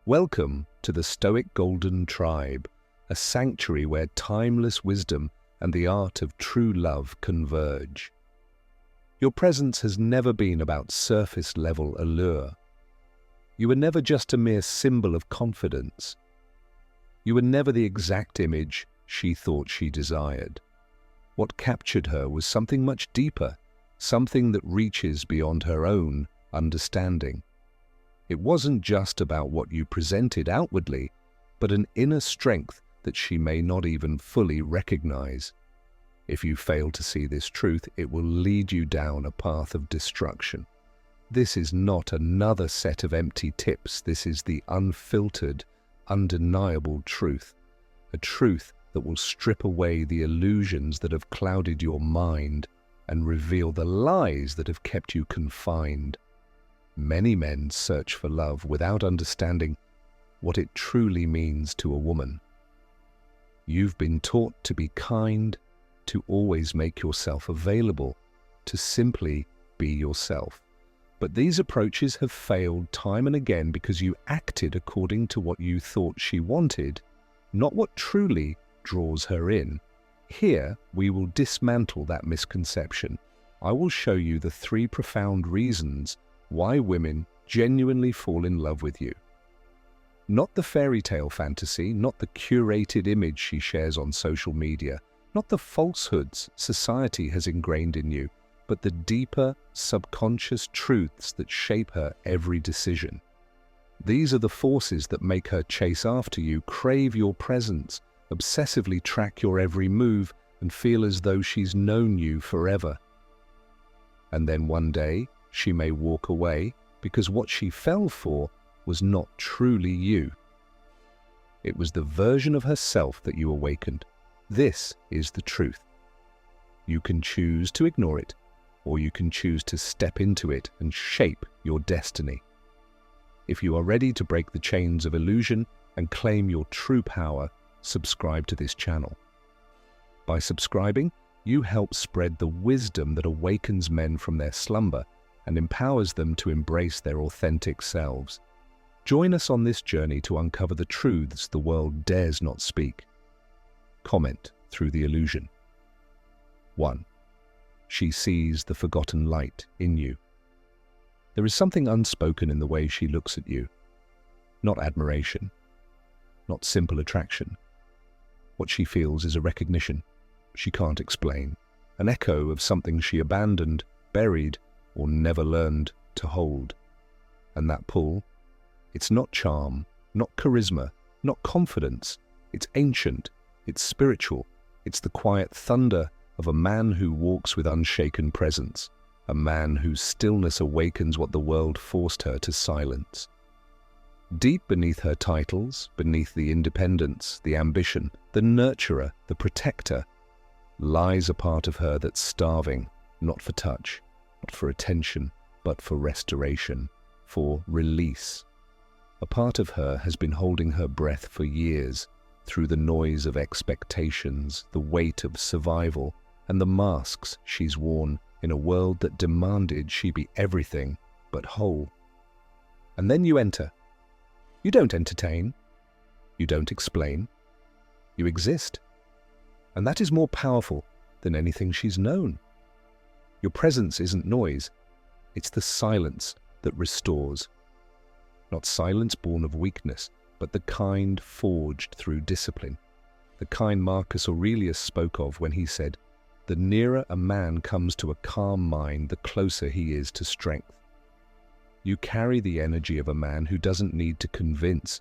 Welcome to the Stoic Golden Tribe, a sanctuary where timeless wisdom and the art of true love converge. Your presence has never been about surface-level allure. You were never just a mere symbol of confidence. You were never the exact image she thought she desired. What captured her was something much deeper, something that reaches beyond her own understanding. It wasn't just about what you presented outwardly, but an inner strength that she may not even fully recognize. If you fail to see this truth, it will lead you down a path of destruction. This is not another set of empty tips. This is the unfiltered, undeniable truth. A truth that will strip away the illusions that have clouded your mind and reveal the lies that have kept you confined. Many men search for love without understanding what it truly means to a woman. You've been taught to be kind, to always make yourself available, to simply be yourself. But these approaches have failed time and again because you acted according to what you thought she wanted, not what truly draws her in. Here, we will dismantle that misconception. I will show you the 3 profound reasons why women genuinely fall in love with you. Not the fairy tale fantasy, not the curated image she shares on social media, not the falsehoods society has ingrained in you, but the deeper, subconscious truths that shape her every decision. These are the forces that make her chase after you, crave your presence, obsessively track your every move, and feel as though she's known you forever. And then one day, she may walk away because what she fell for was not truly you. It was the version of herself that you awakened. This is the truth. You can choose to ignore it, or you can choose to step into it and shape your destiny. If you are ready to break the chains of illusion and claim your true power, subscribe to this channel. By subscribing, you help spread the wisdom that awakens men from their slumber and empowers them to embrace their authentic selves. Join us on this journey to uncover the truths the world dares not speak. Comment through the illusion. 1. She sees the forgotten light in you. There is something unspoken in the way she looks at you. Not admiration, not simple attraction. What she feels is a recognition she can't explain, an echo of something she abandoned, buried, or never learned to hold. And that pull, it's not charm, not charisma, not confidence. It's ancient, it's spiritual, it's the quiet thunder of a man who walks with unshaken presence, a man whose stillness awakens what the world forced her to silence. Deep beneath her titles, beneath the independence, the ambition, the nurturer, the protector, lies a part of her that's starving, not for touch, not for attention, but for restoration, for release. A part of her has been holding her breath for years, through the noise of expectations, the weight of survival, and the masks she's worn in a world that demanded she be everything but whole. And then you enter. You don't entertain. You don't explain. You exist. And that is more powerful than anything she's known. Your presence isn't noise. It's the silence that restores. Not silence born of weakness, but the kind forged through discipline. The kind Marcus Aurelius spoke of when he said, "The nearer a man comes to a calm mind, the closer he is to strength." You carry the energy of a man who doesn't need to convince,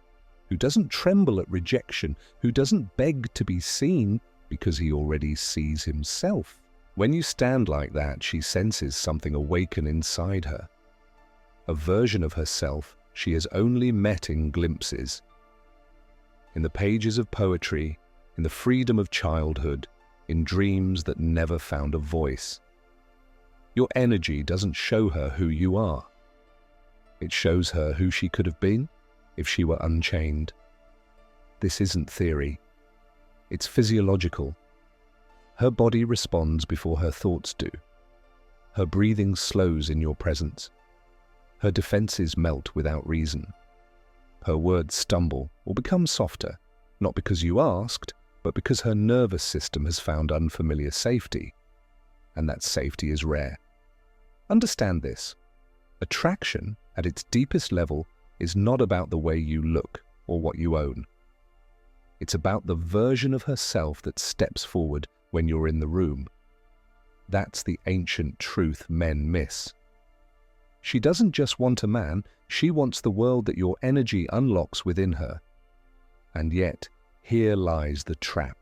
who doesn't tremble at rejection, who doesn't beg to be seen because he already sees himself. When you stand like that, she senses something awaken inside her. A version of herself she has only met in glimpses. In the pages of poetry, in the freedom of childhood, in dreams that never found a voice. Your energy doesn't show her who you are. It shows her who she could have been if she were unchained. This isn't theory. It's physiological. Her body responds before her thoughts do. Her breathing slows in your presence. Her defenses melt without reason. Her words stumble or become softer, not because you asked, but because her nervous system has found unfamiliar safety, and that safety is rare. Understand this. Attraction, at its deepest level, is not about the way you look or what you own. It's about the version of herself that steps forward when you're in the room. That's the ancient truth men miss. She doesn't just want a man, she wants the world that your energy unlocks within her. And yet, here lies the trap.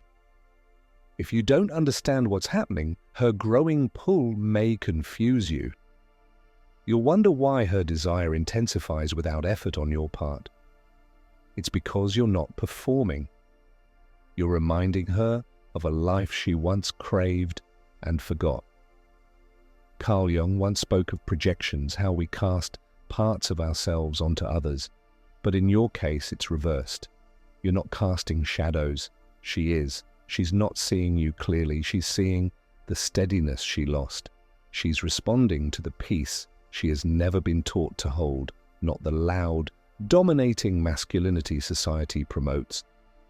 If you don't understand what's happening, her growing pull may confuse you. You'll wonder why her desire intensifies without effort on your part. It's because you're not performing. You're reminding her of a life she once craved and forgot. Carl Jung once spoke of projections, how we cast parts of ourselves onto others. But in your case, it's reversed. You're not casting shadows. She is. She's not seeing you clearly. She's seeing the steadiness she lost. She's responding to the peace she has never been taught to hold, not the loud, dominating masculinity society promotes,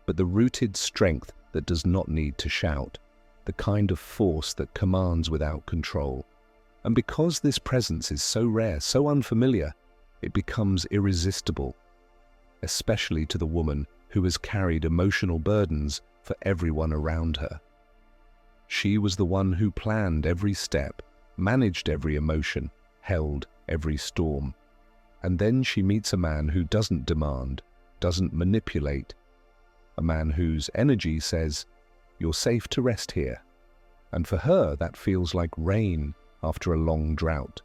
but the rooted strength that does not need to shout, the kind of force that commands without control. And because this presence is so rare, so unfamiliar, it becomes irresistible, especially to the woman who has carried emotional burdens for everyone around her. She was the one who planned every step, managed every emotion, held every storm. And then she meets a man who doesn't demand, doesn't manipulate, a man whose energy says, "You're safe to rest here." And for her, that feels like rain after a long drought.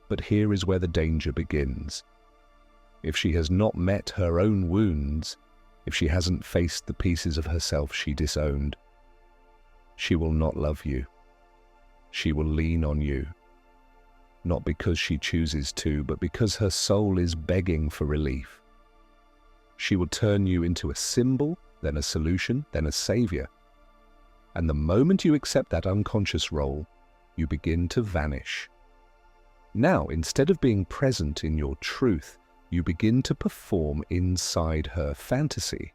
But here is where the danger begins. If she has not met her own wounds, if she hasn't faced the pieces of herself she disowned, she will not love you. She will lean on you. Not because she chooses to, but because her soul is begging for relief. She will turn you into a symbol, then a solution, then a savior. And the moment you accept that unconscious role, you begin to vanish. Now, instead of being present in your truth, you begin to perform inside her fantasy.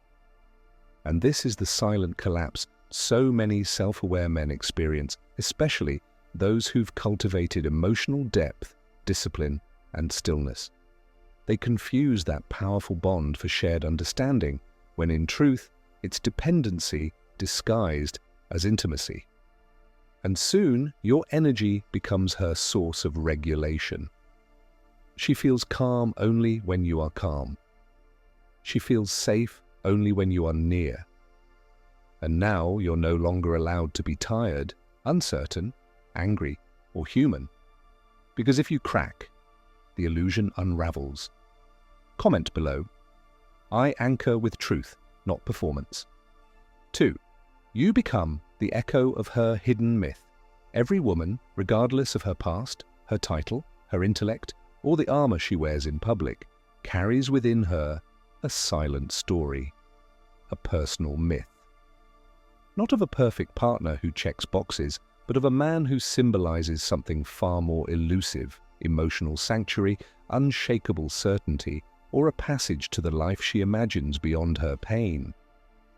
And this is the silent collapse so many self-aware men experience, especially those who've cultivated emotional depth, discipline, and stillness. They confuse that powerful bond for shared understanding, when in truth, it's dependency disguised as intimacy. And soon, your energy becomes her source of regulation. She feels calm only when you are calm. She feels safe only when you are near. And now you're no longer allowed to be tired, uncertain, angry, or human. Because if you crack, the illusion unravels. Comment below. I anchor with truth, not performance. 2. You become the echo of her hidden myth. Every woman, regardless of her past, her title, her intellect, or the armor she wears in public, carries within her a silent story, a personal myth. Not of a perfect partner who checks boxes, but of a man who symbolizes something far more elusive, emotional sanctuary, unshakable certainty, or a passage to the life she imagines beyond her pain.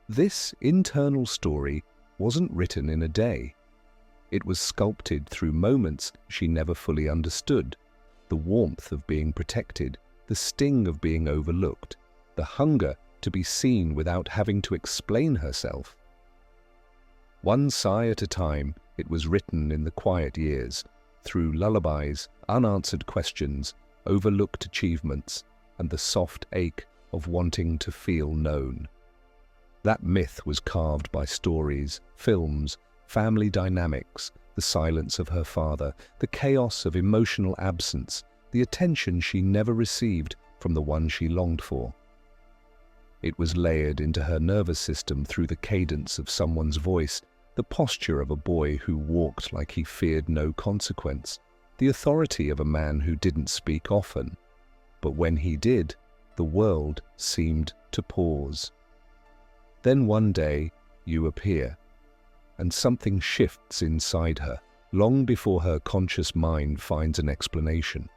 This internal story wasn't written in a day. It was sculpted through moments she never fully understood, the warmth of being protected, the sting of being overlooked, the hunger to be seen without having to explain herself. One sigh at a time, it was written in the quiet years, through lullabies, unanswered questions, overlooked achievements, and the soft ache of wanting to feel known. That myth was carved by stories, films, family dynamics, the silence of her father, the chaos of emotional absence, the attention she never received from the one she longed for. It was layered into her nervous system through the cadence of someone's voice, the posture of a boy who walked like he feared no consequence, the authority of a man who didn't speak often. But when he did, the world seemed to pause. Then one day, you appear, and something shifts inside her, long before her conscious mind finds an explanation.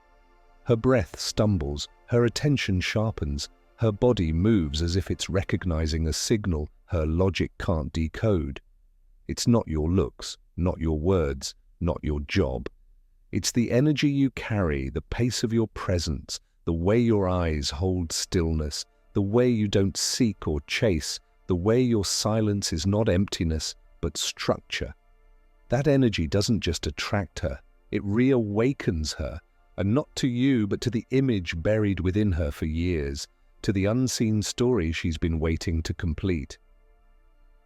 Her breath stumbles, her attention sharpens, Her body moves as if it's recognizing a signal her logic can't decode. It's not your looks, not your words, not your job. It's the energy you carry, the pace of your presence, the way your eyes hold stillness, the way you don't seek or chase, the way your silence is not emptiness, but structure. That energy doesn't just attract her, it reawakens her, and not to you, but to the image buried within her for years, to the unseen story she's been waiting to complete.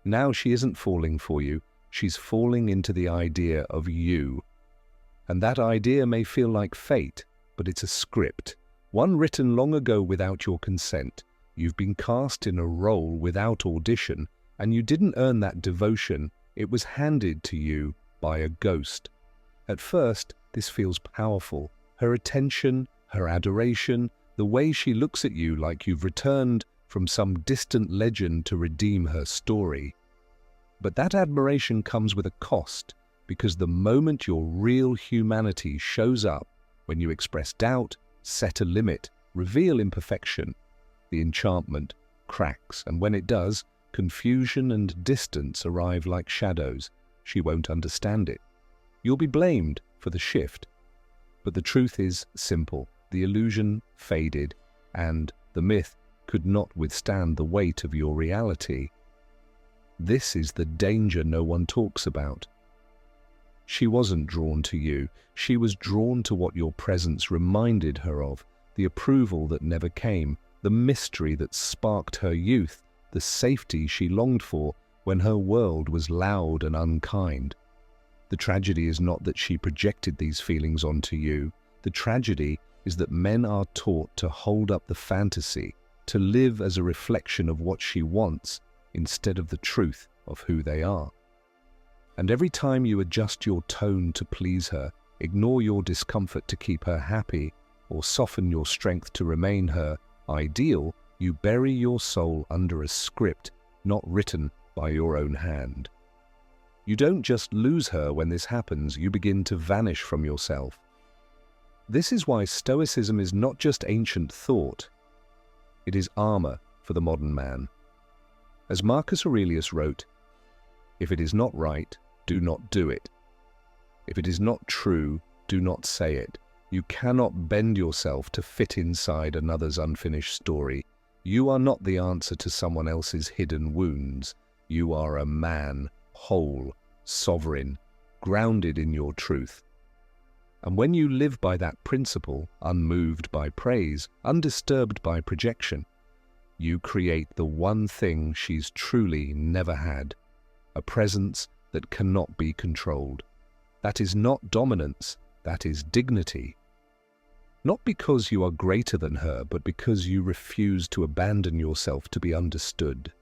Now she isn't falling for you, she's falling into the idea of you. And that idea may feel like fate, but it's a script, one written long ago without your consent. You've been cast in a role without audition, and you didn't earn that devotion, it was handed to you by a ghost. At first, this feels powerful. Her attention, her adoration, the way she looks at you like you've returned from some distant legend to redeem her story. But that admiration comes with a cost, because the moment your real humanity shows up, when you express doubt, set a limit, reveal imperfection, the enchantment cracks, and when it does, confusion and distance arrive like shadows. She won't understand it. You'll be blamed for the shift. But the truth is simple. The illusion faded, and the myth could not withstand the weight of your reality. This is the danger no one talks about. She wasn't drawn to you. She was drawn to what your presence reminded her of, the approval that never came, the mystery that sparked her youth, the safety she longed for when her world was loud and unkind. The tragedy is not that she projected these feelings onto you. The tragedy is that men are taught to hold up the fantasy, to live as a reflection of what she wants instead of the truth of who they are. And every time you adjust your tone to please her, ignore your discomfort to keep her happy, or soften your strength to remain her ideal, you bury your soul under a script not written by your own hand. You don't just lose her when this happens, you begin to vanish from yourself. This is why Stoicism is not just ancient thought, it is armor for the modern man. As Marcus Aurelius wrote, "If it is not right, do not do it. If it is not true, do not say it. You cannot bend yourself to fit inside another's unfinished story. You are not the answer to someone else's hidden wounds. You are a man, whole, sovereign, grounded in your truth." And when you live by that principle, unmoved by praise, undisturbed by projection, you create the one thing she's truly never had, a presence that cannot be controlled. That is not dominance, that is dignity. Not because you are greater than her, but because you refuse to abandon yourself to be understood.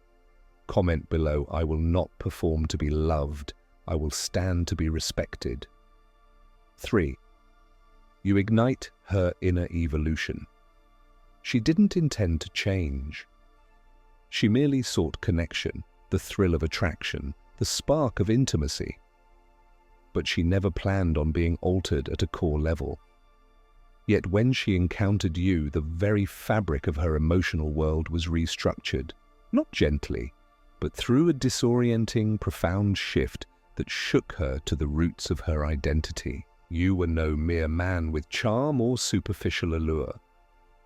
Comment below, "I will not perform to be loved, I will stand to be respected." 3. You ignite her inner evolution. She didn't intend to change. She merely sought connection, the thrill of attraction, the spark of intimacy. But she never planned on being altered at a core level. Yet when she encountered you, the very fabric of her emotional world was restructured, not gently, but through a disorienting, profound shift that shook her to the roots of her identity. You were no mere man with charm or superficial allure.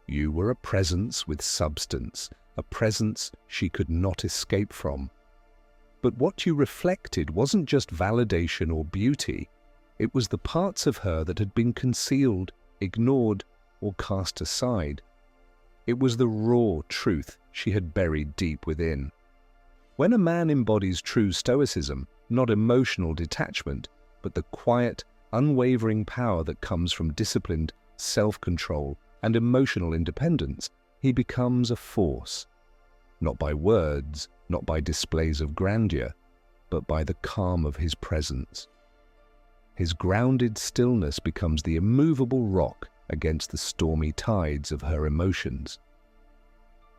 You were a presence with substance, a presence she could not escape from. But what you reflected wasn't just validation or beauty, it was the parts of her that had been concealed, ignored, or cast aside. It was the raw truth she had buried deep within. When a man embodies true stoicism, not emotional detachment, but the quiet, unwavering power that comes from disciplined self-control and emotional independence, he becomes a force. Not by words, not by displays of grandeur, but by the calm of his presence. His grounded stillness becomes the immovable rock against the stormy tides of her emotions.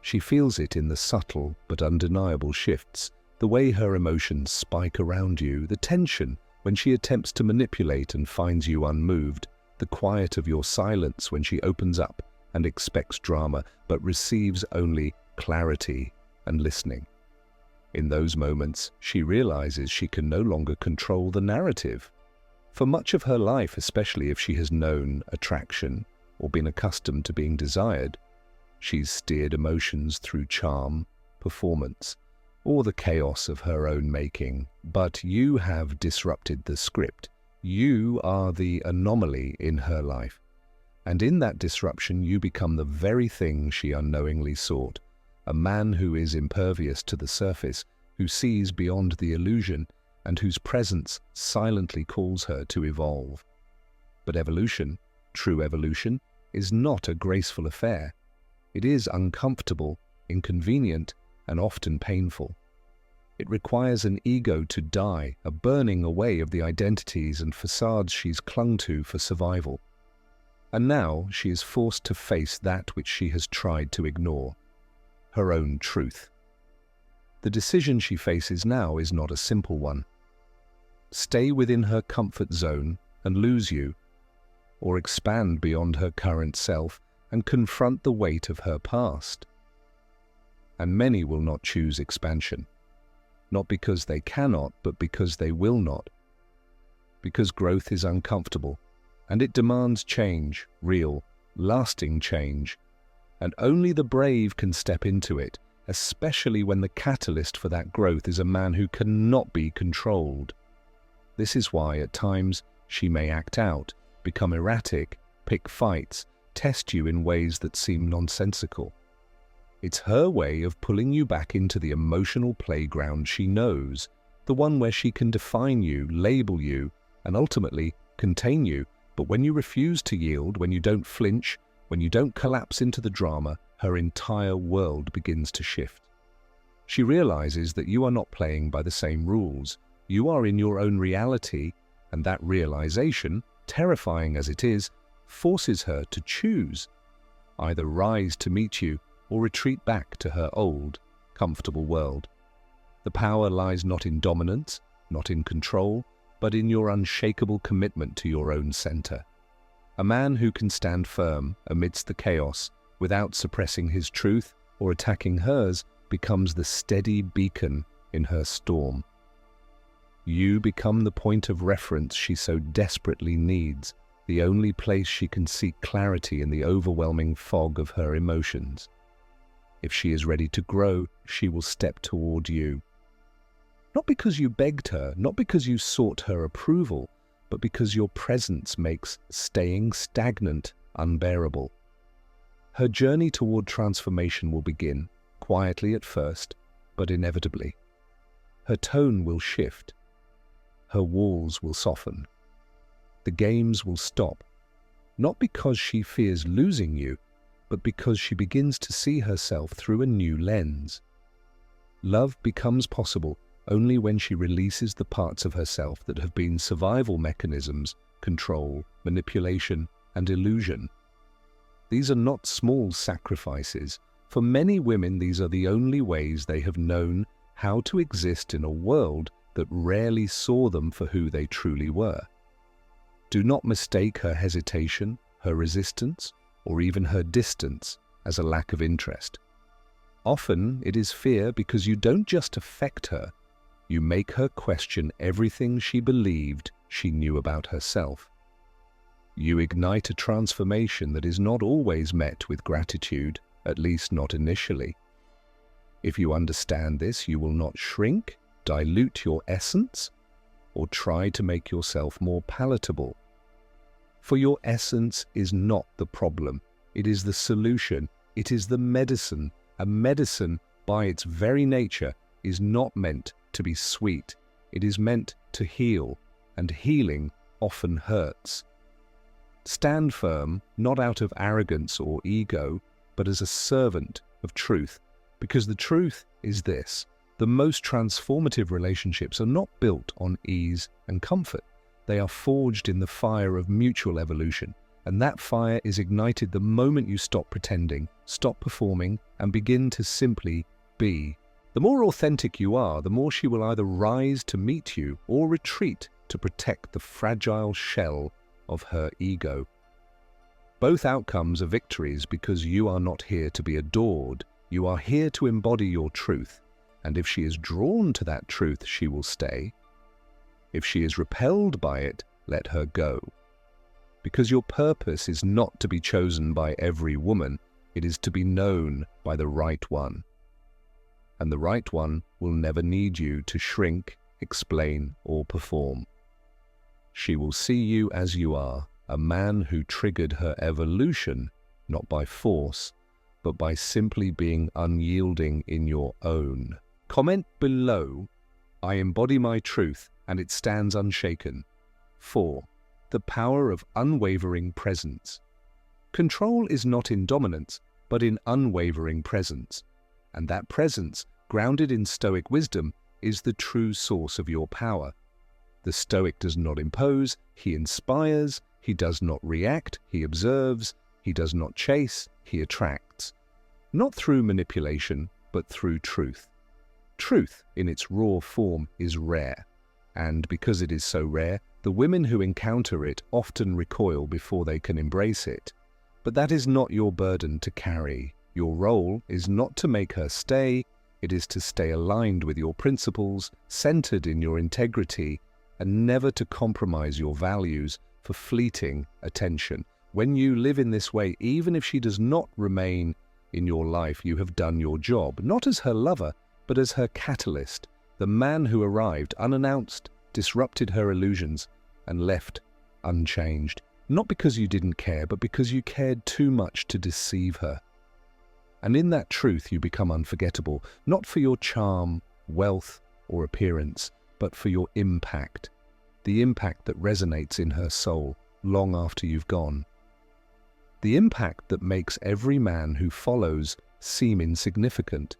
She feels it in the subtle but undeniable shifts, the way her emotions spike around you, the tension when she attempts to manipulate and finds you unmoved, the quiet of your silence when she opens up and expects drama, but receives only clarity and listening. In those moments, she realizes she can no longer control the narrative. For much of her life, especially if she has known attraction or been accustomed to being desired, she's steered emotions through charm, performance, or the chaos of her own making. But you have disrupted the script. You are the anomaly in her life. And in that disruption, you become the very thing she unknowingly sought. A man who is impervious to the surface, who sees beyond the illusion, and whose presence silently calls her to evolve. But evolution, true evolution, is not a graceful affair. It is uncomfortable, inconvenient, and often painful. It requires an ego to die, a burning away of the identities and facades she's clung to for survival. And now she is forced to face that which she has tried to ignore, her own truth. The decision she faces now is not a simple one. Stay within her comfort zone and lose you, or expand beyond her current self and confront the weight of her past. And many will not choose expansion, not because they cannot, but because they will not. Because growth is uncomfortable, and it demands change, real, lasting change, and only the brave can step into it, especially when the catalyst for that growth is a man who cannot be controlled. This is why, at times, she may act out, become erratic, pick fights, test you in ways that seem nonsensical. It's her way of pulling you back into the emotional playground she knows, the one where she can define you, label you, and ultimately contain you. But when you refuse to yield, when you don't flinch, when you don't collapse into the drama, her entire world begins to shift. She realizes that you are not playing by the same rules. You are in your own reality, and that realization, terrifying as it is, forces her to choose. Either rise to meet you or retreat back to her old, comfortable world. The power lies not in dominance, not in control, but in your unshakable commitment to your own center. A man who can stand firm amidst the chaos without suppressing his truth or attacking hers becomes the steady beacon in her storm. You become the point of reference she so desperately needs, the only place she can seek clarity in the overwhelming fog of her emotions. If she is ready to grow, she will step toward you. Not because you begged her, not because you sought her approval, but because your presence makes staying stagnant unbearable. Her journey toward transformation will begin, quietly at first, but inevitably. Her tone will shift. Her walls will soften. The games will stop, not because she fears losing you, but because she begins to see herself through a new lens. Love becomes possible only when she releases the parts of herself that have been survival mechanisms, control, manipulation, and illusion. These are not small sacrifices. For many women, these are the only ways they have known how to exist in a world that rarely saw them for who they truly were. Do not mistake her hesitation, her resistance, or even her distance as a lack of interest. Often it is fear because you don't just affect her, you make her question everything she believed she knew about herself. You ignite a transformation that is not always met with gratitude, at least not initially. If you understand this, you will not shrink, dilute your essence, or try to make yourself more palatable. For your essence is not the problem, it is the solution, it is the medicine. A medicine, by its very nature, is not meant to be sweet. It is meant to heal, and healing often hurts. Stand firm, not out of arrogance or ego, but as a servant of truth, because the truth is this: the most transformative relationships are not built on ease and comfort. They are forged in the fire of mutual evolution, and that fire is ignited the moment you stop pretending, stop performing, and begin to simply be. The more authentic you are, the more she will either rise to meet you or retreat to protect the fragile shell of her ego. Both outcomes are victories because you are not here to be adored. You are here to embody your truth. And if she is drawn to that truth, she will stay. If she is repelled by it, let her go. Because your purpose is not to be chosen by every woman, it is to be known by the right one. And the right one will never need you to shrink, explain, or perform. She will see you as you are, a man who triggered her evolution, not by force, but by simply being unyielding in your own. Comment below, I embody my truth and it stands unshaken. 4. The power of unwavering presence. Control is not in dominance, but in unwavering presence. And that presence, grounded in Stoic wisdom, is the true source of your power. The Stoic does not impose, he inspires, he does not react, he observes, he does not chase, he attracts. Not through manipulation, but through truth. Truth, in its raw form, is rare. And because it is so rare, the women who encounter it often recoil before they can embrace it. But that is not your burden to carry. Your role is not to make her stay, it is to stay aligned with your principles, centered in your integrity, and never to compromise your values for fleeting attention. When you live in this way, even if she does not remain in your life, you have done your job, not as her lover, but as her catalyst, the man who arrived unannounced, disrupted her illusions, and left unchanged. Not because you didn't care, but because you cared too much to deceive her. And in that truth you become unforgettable, not for your charm, wealth, or appearance, but for your impact, the impact that resonates in her soul long after you've gone. The impact that makes every man who follows seem insignificant,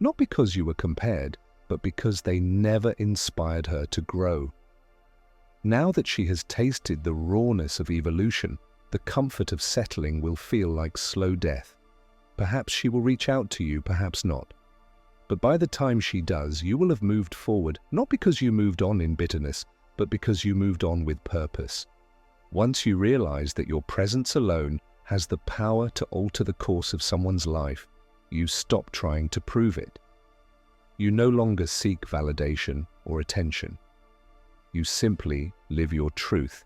not because you were compared, but because they never inspired her to grow. Now that she has tasted the rawness of evolution, the comfort of settling will feel like slow death. Perhaps she will reach out to you, perhaps not. But by the time she does, you will have moved forward, not because you moved on in bitterness, but because you moved on with purpose. Once you realize that your presence alone has the power to alter the course of someone's life, you stop trying to prove it. You no longer seek validation or attention. You simply live your truth.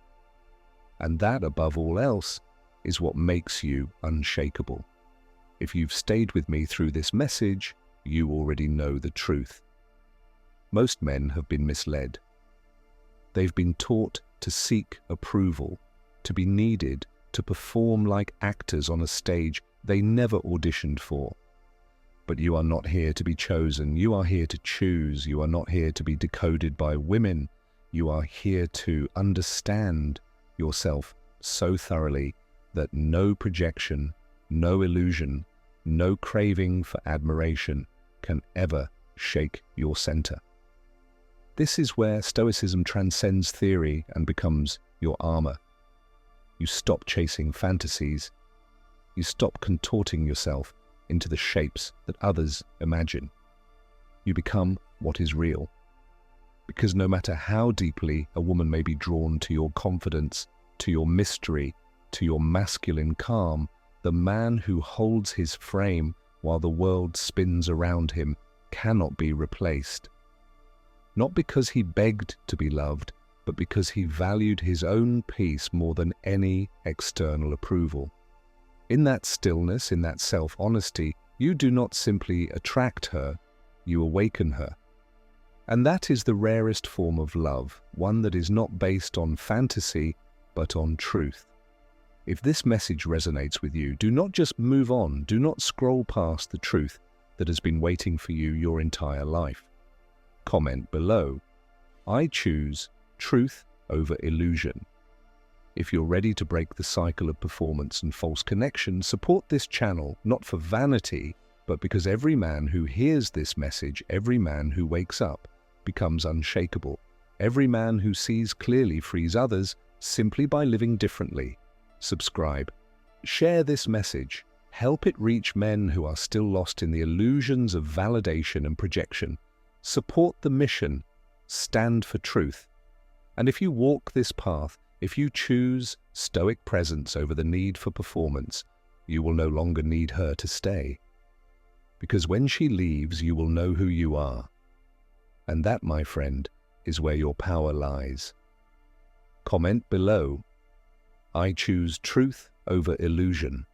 And that, above all else, is what makes you unshakable. If you've stayed with me through this message, you already know the truth. Most men have been misled. They've been taught to seek approval, to be needed, to perform like actors on a stage they never auditioned for. But you are not here to be chosen. You are here to choose. You are not here to be decoded by women. You are here to understand yourself so thoroughly that no projection, no illusion, no craving for admiration can ever shake your center. This is where Stoicism transcends theory and becomes your armor. You stop chasing fantasies. You stop contorting yourself into the shapes that others imagine. You become what is real. Because no matter how deeply a woman may be drawn to your confidence, to your mystery, to your masculine calm, the man who holds his frame while the world spins around him cannot be replaced. Not because he begged to be loved, but because he valued his own peace more than any external approval. In that stillness, in that self-honesty, you do not simply attract her, you awaken her. And that is the rarest form of love, one that is not based on fantasy, but on truth. If this message resonates with you, do not just move on, do not scroll past the truth that has been waiting for you your entire life. Comment below, I choose truth over illusion. If you're ready to break the cycle of performance and false connection, support this channel, not for vanity, but because every man who hears this message, every man who wakes up, becomes unshakable. Every man who sees clearly frees others simply by living differently. Subscribe. Share this message. Help it reach men who are still lost in the illusions of validation and projection. Support the mission. Stand for truth. And if you walk this path, If you choose stoic presence over the need for performance, you will no longer need her to stay. Because when she leaves, you will know who you are. And that, my friend, is where your power lies. Comment below. I choose truth over illusion.